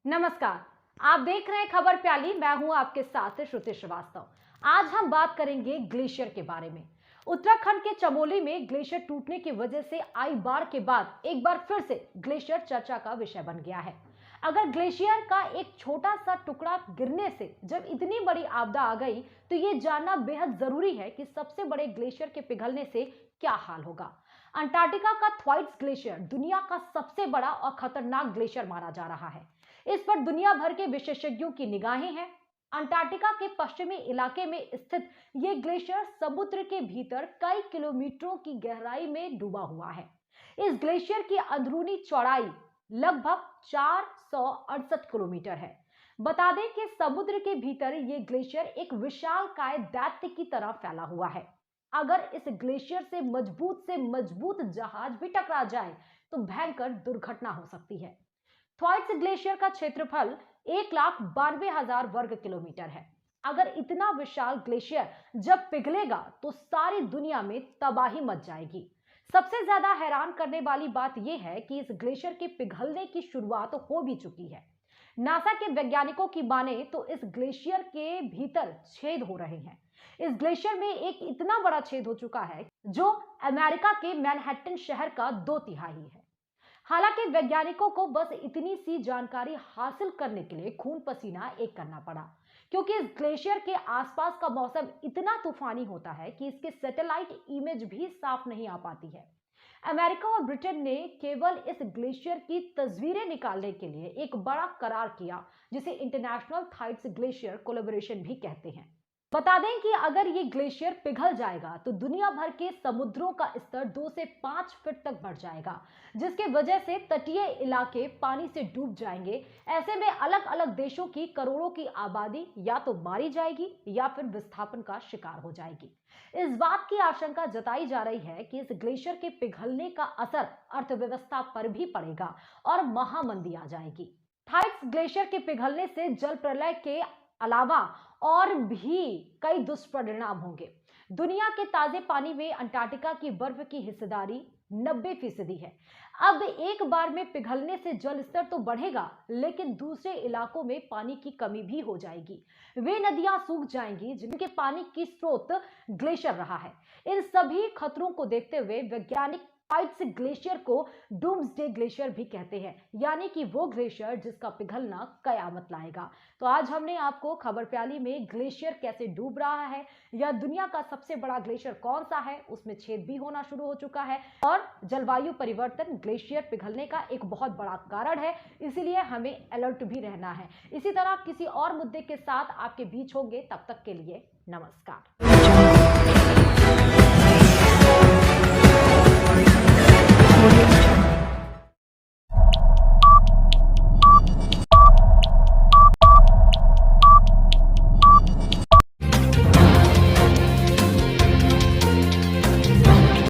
नमस्कार। आप देख रहे हैं खबर प्याली। मैं हूं आपके साथ श्रुति श्रीवास्तव। आज हम बात करेंगे ग्लेशियर के बारे में। उत्तराखंड के चमोली में ग्लेशियर टूटने की वजह से आई बाढ़ के बाद एक बार फिर से ग्लेशियर चर्चा का विषय बन गया है। अगर ग्लेशियर का एक छोटा सा टुकड़ा गिरने से जब इतनी बड़ी आपदा आ गई, तो ये जानना बेहद जरूरी है कि सबसे बड़े ग्लेशियर के पिघलने से क्या हाल होगा। अंटार्कटिका का थ्वाइट्स ग्लेशियर दुनिया का सबसे बड़ा और खतरनाक ग्लेशियर माना जा रहा है। इस पर दुनिया भर के विशेषज्ञों की निगाहें हैं। अंटार्कटिका के पश्चिमी इलाके में स्थित ये ग्लेशियर समुद्र के भीतर कई किलोमीटरों की गहराई में डूबा हुआ है। इस ग्लेशियर की अंदरूनी चौड़ाई लगभग 468 किलोमीटर है। बता दें कि समुद्र के भीतर ये ग्लेशियर एक विशालकाय दैत्य की तरह फैला हुआ है। अगर इस ग्लेशियर से मजबूत जहाज भी टकरा जाए तो भयंकर दुर्घटना हो सकती है। थ्वाइट्स ग्लेशियर का क्षेत्रफल 1,92,000 वर्ग किलोमीटर है। अगर इतना विशाल ग्लेशियर जब पिघलेगा तो सारी दुनिया में तबाही मच जाएगी। सबसे ज्यादा हैरान करने वाली बात यह है कि इस ग्लेशियर के पिघलने की शुरुआत हो भी चुकी है। नासा के वैज्ञानिकों की माने तो इस ग्लेशियर के भीतर छेद हो रहे हैं। इस ग्लेशियर में एक इतना बड़ा छेद हो चुका है जो अमेरिका के मैनहट्टन शहर का 2/3 है। हालांकि वैज्ञानिकों को बस इतनी सी जानकारी हासिल करने के लिए खून पसीना एक करना पड़ा, क्योंकि इस ग्लेशियर के आसपास का मौसम इतना तूफानी होता है कि इसके सैटेलाइट इमेज भी साफ नहीं आ पाती है। अमेरिका और ब्रिटेन ने केवल इस ग्लेशियर की तस्वीरें निकालने के लिए एक बड़ा करार किया, जिसे इंटरनेशनल थ्वाइट्स ग्लेशियर कोलैबोरेशन भी कहते हैं। बता दें कि अगर ये ग्लेशियर पिघल जाएगा तो दुनिया भर के समुद्रों का स्तर 2 से 5 फीट तक बढ़ जाएगा, जिसके वजह से तटीय इलाके पानी से डूब जाएंगे। ऐसे में अलग अलग देशों की करोड़ों की आबादी या तो मारी जाएगी या फिर विस्थापन का शिकार हो जाएगी। इस बात की आशंका जताई जा रही है कि इस ग्लेशियर के पिघलने का असर अर्थव्यवस्था पर भी पड़ेगा और महामंदी आ जाएगी। थ्वाइट्स ग्लेशियर के पिघलने से जल प्रलय के अलावा और भी कई दुष्परिणाम होंगे। दुनिया के ताजे पानी में अंटार्कटिका की बर्फ की हिस्सेदारी 90% है। अब एक बार में पिघलने से जल स्तर तो बढ़ेगा, लेकिन दूसरे इलाकों में पानी की कमी भी हो जाएगी। वे नदियां सूख जाएंगी जिनके पानी की स्रोत ग्लेशियर रहा है। इन सभी खतरों को देखते हुए वैज्ञानिक थ्वाइट्स ग्लेशियर को डूम्सडे ग्लेशियर भी कहते हैं, यानी कि वो ग्लेशियर जिसका पिघलना कयामत लाएगा। तो आज हमने आपको खबर प्याली में ग्लेशियर कैसे डूब रहा है, या दुनिया का सबसे बड़ा ग्लेशियर कौन सा है, उसमें छेद भी होना शुरू हो चुका है, और जलवायु परिवर्तन ग्लेशियर पिघलने का एक बहुत बड़ा कारण है, इसीलिए हमें अलर्ट भी रहना है। इसी तरह किसी और मुद्दे के साथ आपके बीच होंगे, तब तक के लिए नमस्कार।